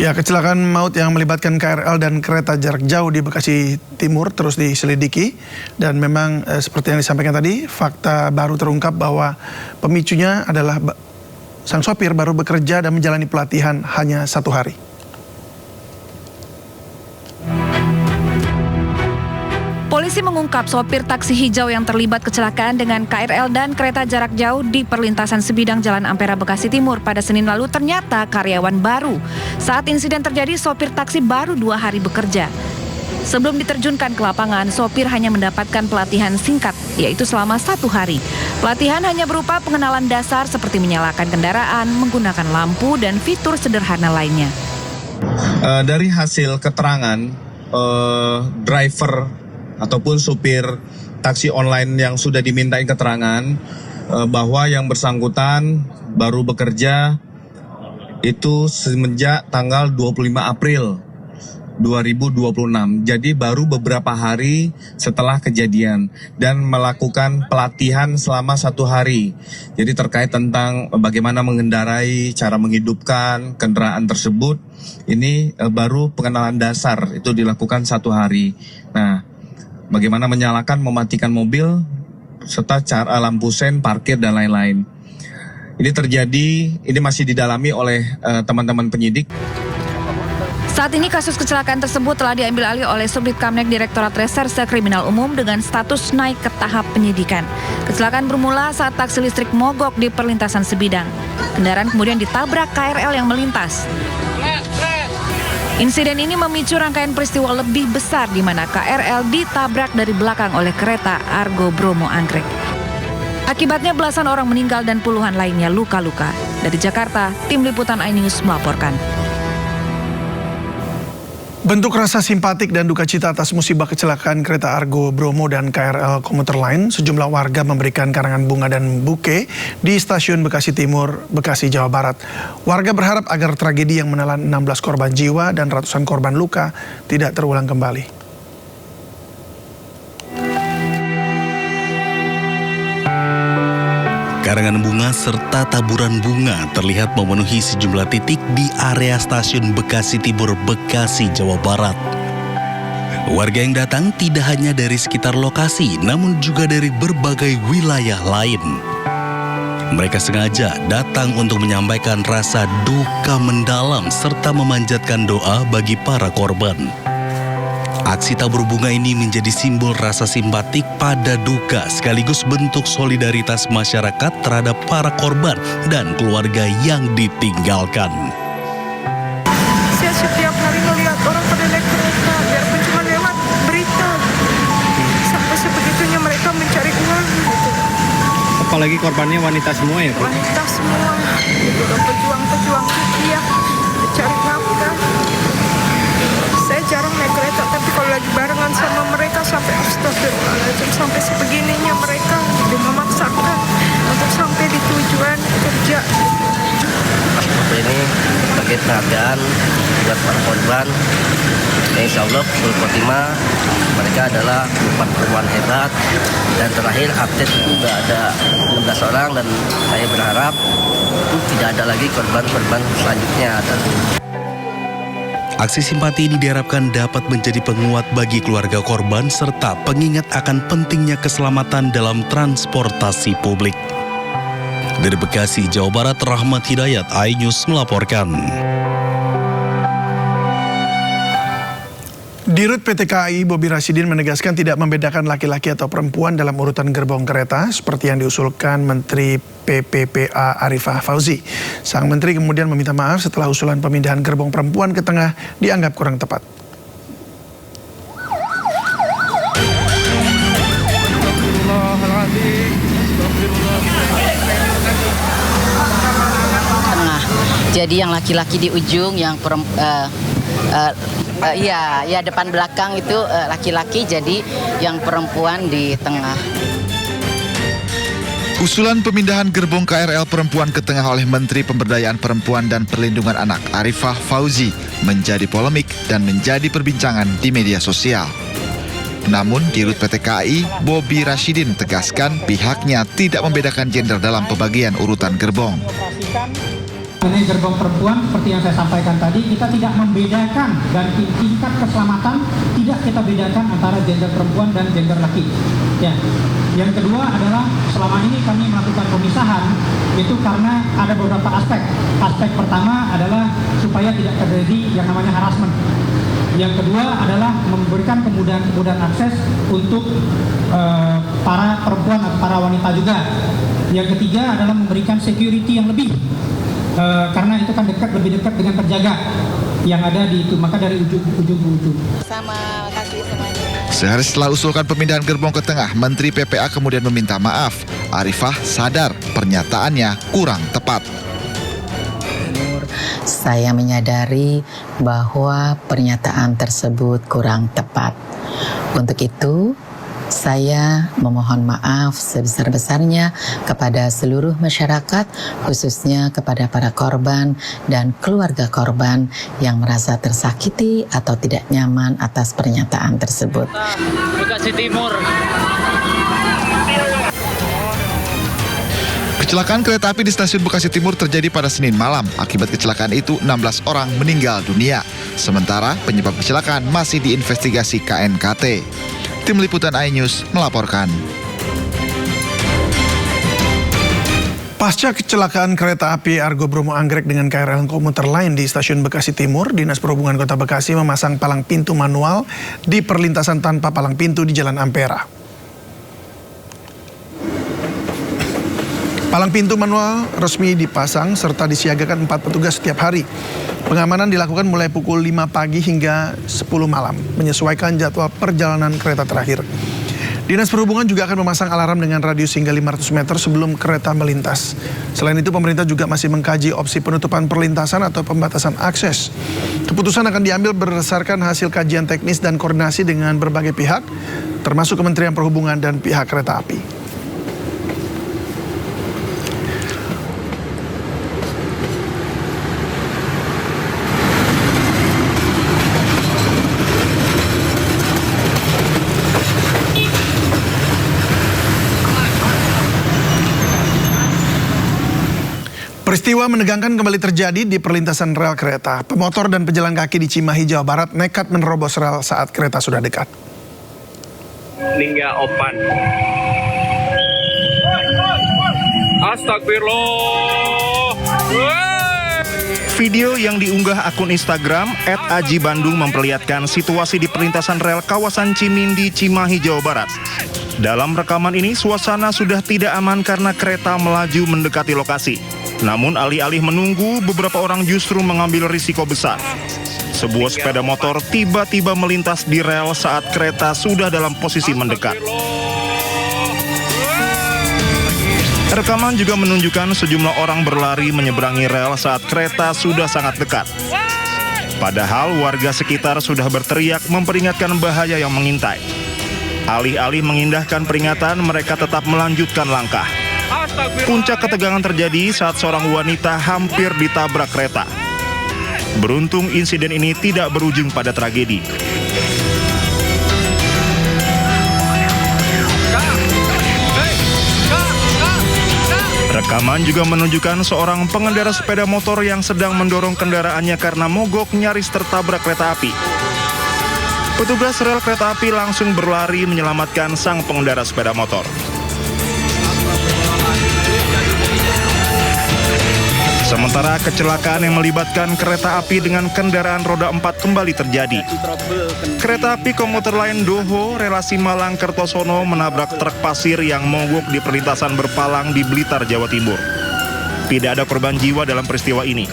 Ya, kecelakaan maut yang melibatkan KRL dan kereta jarak jauh di Bekasi Timur terus diselidiki. Dan memang seperti yang disampaikan tadi, fakta baru terungkap bahwa pemicunya adalah sang sopir baru bekerja dan menjalani pelatihan hanya 1 hari. Polisi mengungkap sopir taksi hijau yang terlibat kecelakaan dengan KRL dan kereta jarak jauh di perlintasan sebidang Jalan Ampera Bekasi Timur pada Senin lalu ternyata karyawan baru. Saat insiden terjadi, sopir taksi baru 2 hari bekerja. Sebelum diterjunkan ke lapangan, sopir hanya mendapatkan pelatihan singkat, yaitu selama 1 hari. Pelatihan hanya berupa pengenalan dasar seperti menyalakan kendaraan, menggunakan lampu, dan fitur sederhana lainnya. Dari hasil keterangan driver ataupun supir taksi online yang sudah dimintain keterangan bahwa yang bersangkutan baru bekerja itu semenjak tanggal 25 April 2026. Jadi baru beberapa hari setelah kejadian dan melakukan pelatihan selama 1 hari. Jadi terkait tentang bagaimana mengendarai, cara menghidupkan kendaraan tersebut, ini baru pengenalan dasar itu dilakukan 1 hari. Nah, bagaimana menyalakan, mematikan mobil, serta cara lampu sen, parkir, dan lain-lain. Ini terjadi, ini masih didalami oleh teman-teman penyidik. Saat ini kasus kecelakaan tersebut telah diambil alih oleh Subdit Kamnek Direktorat Reserse Kriminal Umum dengan status naik ke tahap penyidikan. Kecelakaan bermula saat taksi listrik mogok di perlintasan sebidang. Kendaraan kemudian ditabrak KRL yang melintas. Insiden ini memicu rangkaian peristiwa lebih besar di mana KRL ditabrak dari belakang oleh kereta Argo Bromo Anggrek. Akibatnya belasan orang meninggal dan puluhan lainnya luka-luka. Dari Jakarta, Tim Liputan iNews melaporkan. Bentuk rasa simpatik dan duka cita atas musibah kecelakaan kereta Argo Bromo dan KRL komuter lain, sejumlah warga memberikan karangan bunga dan buke di stasiun Bekasi Timur, Bekasi, Jawa Barat. Warga berharap agar tragedi yang menelan 16 korban jiwa dan ratusan korban luka tidak terulang kembali. Karangan bunga serta taburan bunga terlihat memenuhi sejumlah titik di area stasiun Bekasi Timur, Bekasi, Jawa Barat. Warga yang datang tidak hanya dari sekitar lokasi, namun juga dari berbagai wilayah lain. Mereka sengaja datang untuk menyampaikan rasa duka mendalam serta memanjatkan doa bagi para korban. Aksi tabur bunga ini menjadi simbol rasa simpatik pada duka sekaligus bentuk solidaritas masyarakat terhadap para korban dan keluarga yang ditinggalkan. Saya setiap hari melihat orang pada naik kereta, biarpun cuma lewat berita. Sampai sebegitunya mereka mencari uang. Apalagi korbannya wanita semua ya, Pak? Wanita semua, itu pejuang-pejuang rupiah, mencari nafkah. Saya jarang naik kereta, tapi kalau lagi barengan sama mereka sampai astagfirullahaladzim, sampai sebegininya mereka memaksakan untuk sampai di tujuan kerja. Ini sebagai penghargaan buat para korban. Insya Allah Husnul Khotimah, mereka adalah 4 perempuan hebat. Dan terakhir update itu sudah ada 16 orang dan saya berharap itu tidak ada lagi korban-korban selanjutnya. Aksi simpati ini diharapkan dapat menjadi penguat bagi keluarga korban serta pengingat akan pentingnya keselamatan dalam transportasi publik. Dari Bekasi, Jawa Barat, Rahmat Hidayat, iNews melaporkan. Dirut PT KAI Bobi Rashidin menegaskan tidak membedakan laki-laki atau perempuan dalam urutan gerbong kereta seperti yang diusulkan Menteri PPPA Arifah Fauzi. Sang Menteri kemudian meminta maaf setelah usulan pemindahan gerbong perempuan ke tengah dianggap kurang tepat. Tengah. Jadi yang laki-laki di ujung, yang depan belakang itu laki-laki, jadi yang perempuan di tengah. Usulan pemindahan gerbong KRL perempuan ke tengah oleh Menteri Pemberdayaan Perempuan dan Perlindungan Anak Arifah Fauzi menjadi polemik dan menjadi perbincangan di media sosial. Namun, Dirut PT KAI, Bobi Rashidin tegaskan pihaknya tidak membedakan gender dalam pembagian urutan gerbong. Ini gerbong perempuan seperti yang saya sampaikan tadi, kita tidak membedakan dan tingkat keselamatan tidak kita bedakan antara gender perempuan dan gender laki. Ya. Yang kedua adalah selama ini kami melakukan pemisahan itu karena ada beberapa aspek. Aspek pertama adalah supaya tidak terjadi yang namanya harassment. Yang kedua adalah memberikan kemudahan akses untuk para perempuan atau para wanita juga. Yang ketiga adalah memberikan security yang lebih. Karena itu kan lebih dekat dengan penjaga yang ada di itu, maka dari ujung ke ujung. Sama, kasih semuanya. Sehari setelah usulkan pemindahan gerbong ke tengah, Menteri PPA kemudian meminta maaf. Arifah sadar pernyataannya kurang tepat. Saya menyadari bahwa pernyataan tersebut kurang tepat. Untuk itu, saya memohon maaf sebesar-besarnya kepada seluruh masyarakat, khususnya kepada para korban dan keluarga korban yang merasa tersakiti atau tidak nyaman atas pernyataan tersebut. Bekasi Timur. Kecelakaan kereta api di stasiun Bekasi Timur terjadi pada Senin malam. Akibat kecelakaan itu 16 orang meninggal dunia. Sementara penyebab kecelakaan masih diinvestigasi KNKT. Tim Liputan iNews melaporkan. Pasca kecelakaan kereta api Argo Bromo Anggrek dengan KRL komuter lain di stasiun Bekasi Timur, Dinas Perhubungan Kota Bekasi memasang palang pintu manual di perlintasan tanpa palang pintu di Jalan Ampera. Palang pintu manual resmi dipasang serta disiagakan 4 petugas setiap hari. Pengamanan dilakukan mulai pukul 5 pagi hingga 10 malam, menyesuaikan jadwal perjalanan kereta terakhir. Dinas Perhubungan juga akan memasang alarm dengan radius hingga 500 meter sebelum kereta melintas. Selain itu, pemerintah juga masih mengkaji opsi penutupan perlintasan atau pembatasan akses. Keputusan akan diambil berdasarkan hasil kajian teknis dan koordinasi dengan berbagai pihak, termasuk Kementerian Perhubungan dan pihak kereta api. Peristiwa menegangkan kembali terjadi di perlintasan rel kereta. Pemotor dan pejalan kaki di Cimahi, Jawa Barat nekat menerobos rel saat kereta sudah dekat. Ningga Opan. Astagfirullah. Video yang diunggah akun Instagram @ajibandung memperlihatkan situasi di perlintasan rel kawasan Cimindi, Cimahi, Jawa Barat. Dalam rekaman ini, suasana sudah tidak aman karena kereta melaju mendekati lokasi. Namun alih-alih menunggu, beberapa orang justru mengambil risiko besar. Sebuah sepeda motor tiba-tiba melintas di rel saat kereta sudah dalam posisi mendekat. Rekaman juga menunjukkan sejumlah orang berlari menyeberangi rel saat kereta sudah sangat dekat. Padahal warga sekitar sudah berteriak memperingatkan bahaya yang mengintai. Alih-alih mengindahkan peringatan, mereka tetap melanjutkan langkah. Puncak ketegangan terjadi saat seorang wanita hampir ditabrak kereta. Beruntung insiden ini tidak berujung pada tragedi. Rekaman juga menunjukkan seorang pengendara sepeda motor yang sedang mendorong kendaraannya karena mogok nyaris tertabrak kereta api. Petugas rel kereta api langsung berlari menyelamatkan sang pengendara sepeda motor. Sementara kecelakaan yang melibatkan kereta api dengan kendaraan roda 4 kembali terjadi. Kereta api komuter lain Doho, relasi Malang Kertosono menabrak truk pasir yang mogok di perlintasan Berpalang di Blitar, Jawa Timur. Tidak ada korban jiwa dalam peristiwa ini.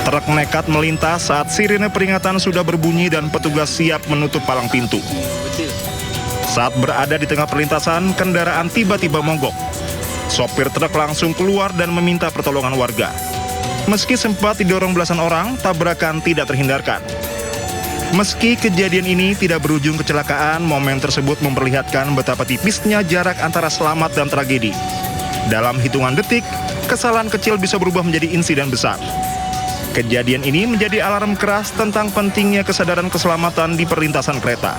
Truk nekat melintas saat sirine peringatan sudah berbunyi dan petugas siap menutup palang pintu. Saat berada di tengah perlintasan, kendaraan tiba-tiba mogok. Sopir truk langsung keluar dan meminta pertolongan warga. Meski sempat didorong belasan orang, tabrakan tidak terhindarkan. Meski kejadian ini tidak berujung kecelakaan, momen tersebut memperlihatkan betapa tipisnya jarak antara selamat dan tragedi. Dalam hitungan detik, kesalahan kecil bisa berubah menjadi insiden besar. Kejadian ini menjadi alarm keras tentang pentingnya kesadaran keselamatan di perlintasan kereta.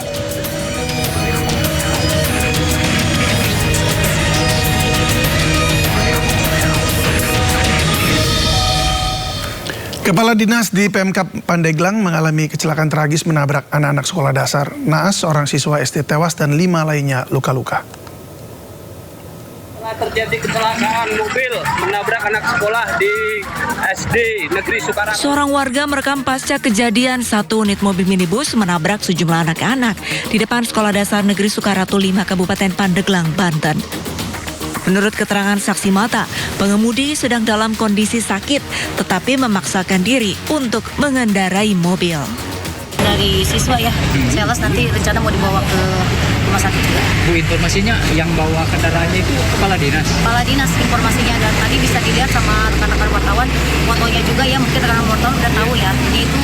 Kepala Dinas di Pemkab Pandeglang mengalami kecelakaan tragis menabrak anak-anak sekolah dasar. Naas, seorang siswa SD tewas dan 5 lainnya luka-luka. Terjadi kecelakaan mobil menabrak anak sekolah di SD Negeri Sukaratu. Seorang warga merekam pasca kejadian satu unit mobil minibus menabrak sejumlah anak-anak di depan Sekolah Dasar Negeri Sukaratu 5 Kabupaten Pandeglang, Banten. Menurut keterangan saksi mata, pengemudi sedang dalam kondisi sakit tetapi memaksakan diri untuk mengendarai mobil. Dari siswa ya, sales nanti rencana mau dibawa ke rumah sakit juga. Bu, informasinya yang bawa kendaraannya itu kepala dinas? Kepala dinas informasinya, dan tadi bisa dilihat sama rekan-rekan wartawan, fotonya juga ya, mungkin rekan-rekan wartawan udah tahu ya. Jadi itu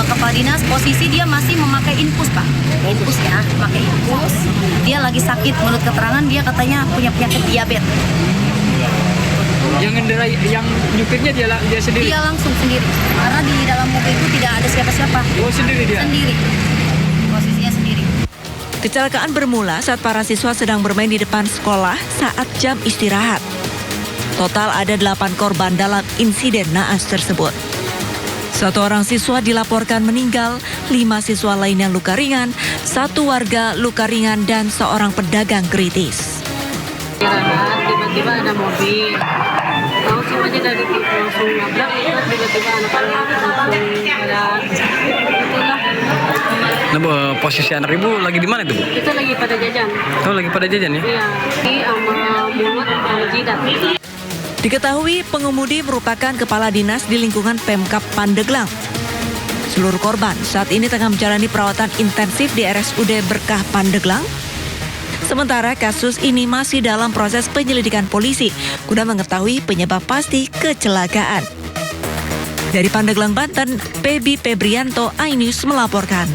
kepala dinas, posisi dia masih memakai infus Pak. Infus ya, pakai infus. Dia lagi sakit, menurut keterangan dia katanya punya penyakit diabetes. Yang ngendarai, yang nyupirnya dia sendiri? Dia langsung sendiri, karena di dalam mobil itu tidak ada siapa-siapa. Oh, sendiri dia? Sendiri, posisinya sendiri. Kecelakaan bermula saat para siswa sedang bermain di depan sekolah saat jam istirahat. Total ada 8 korban dalam insiden naas tersebut. 1 orang siswa dilaporkan meninggal, 5 siswa lainnya luka ringan, 1 warga luka ringan dan seorang pedagang kritis. Tiba-tiba ada mobil, langsung aja dari langsung nabrak, tiba-tiba anak-anak langsung pada itulah. Nah, posisi anak ibu lagi di mana itu, Bu? Kita lagi pada jajan. Oh, lagi pada jajan ya? Iya, di sama mulut sama jidat. Diketahui pengemudi merupakan kepala dinas di lingkungan Pemkab Pandeglang. Seluruh korban saat ini tengah menjalani perawatan intensif di RSUD Berkah Pandeglang. Sementara kasus ini masih dalam proses penyelidikan polisi guna mengetahui penyebab pasti kecelakaan. Dari Pandeglang, Banten, Pebi Febrianto, iNews melaporkan.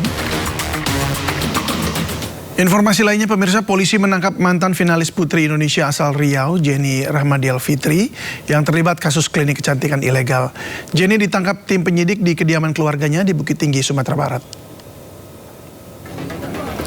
Informasi lainnya, pemirsa, polisi menangkap mantan finalis Putri Indonesia asal Riau, Jenny Rahmadial Fitri, yang terlibat kasus klinik kecantikan ilegal. Jenny ditangkap tim penyidik di kediaman keluarganya di Bukit Tinggi, Sumatera Barat.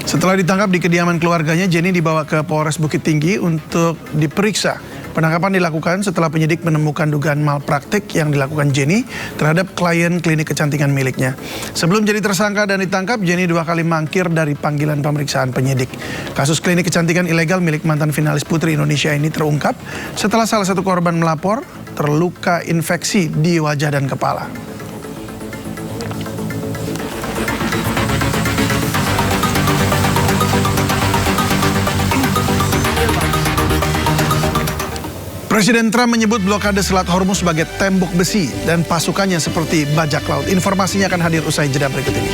Setelah ditangkap di kediaman keluarganya, Jenny dibawa ke Polres Bukit Tinggi untuk diperiksa. Penangkapan dilakukan setelah penyidik menemukan dugaan malpraktik yang dilakukan Jenny terhadap klien klinik kecantikan miliknya. Sebelum jadi tersangka dan ditangkap, Jenny 2 kali mangkir dari panggilan pemeriksaan penyidik. Kasus klinik kecantikan ilegal milik mantan finalis Putri Indonesia ini terungkap setelah salah satu korban melapor terluka infeksi di wajah dan kepala. Presiden Trump menyebut blokade Selat Hormuz sebagai tembok besi dan pasukannya seperti bajak laut. Informasinya akan hadir usai jeda berikut ini.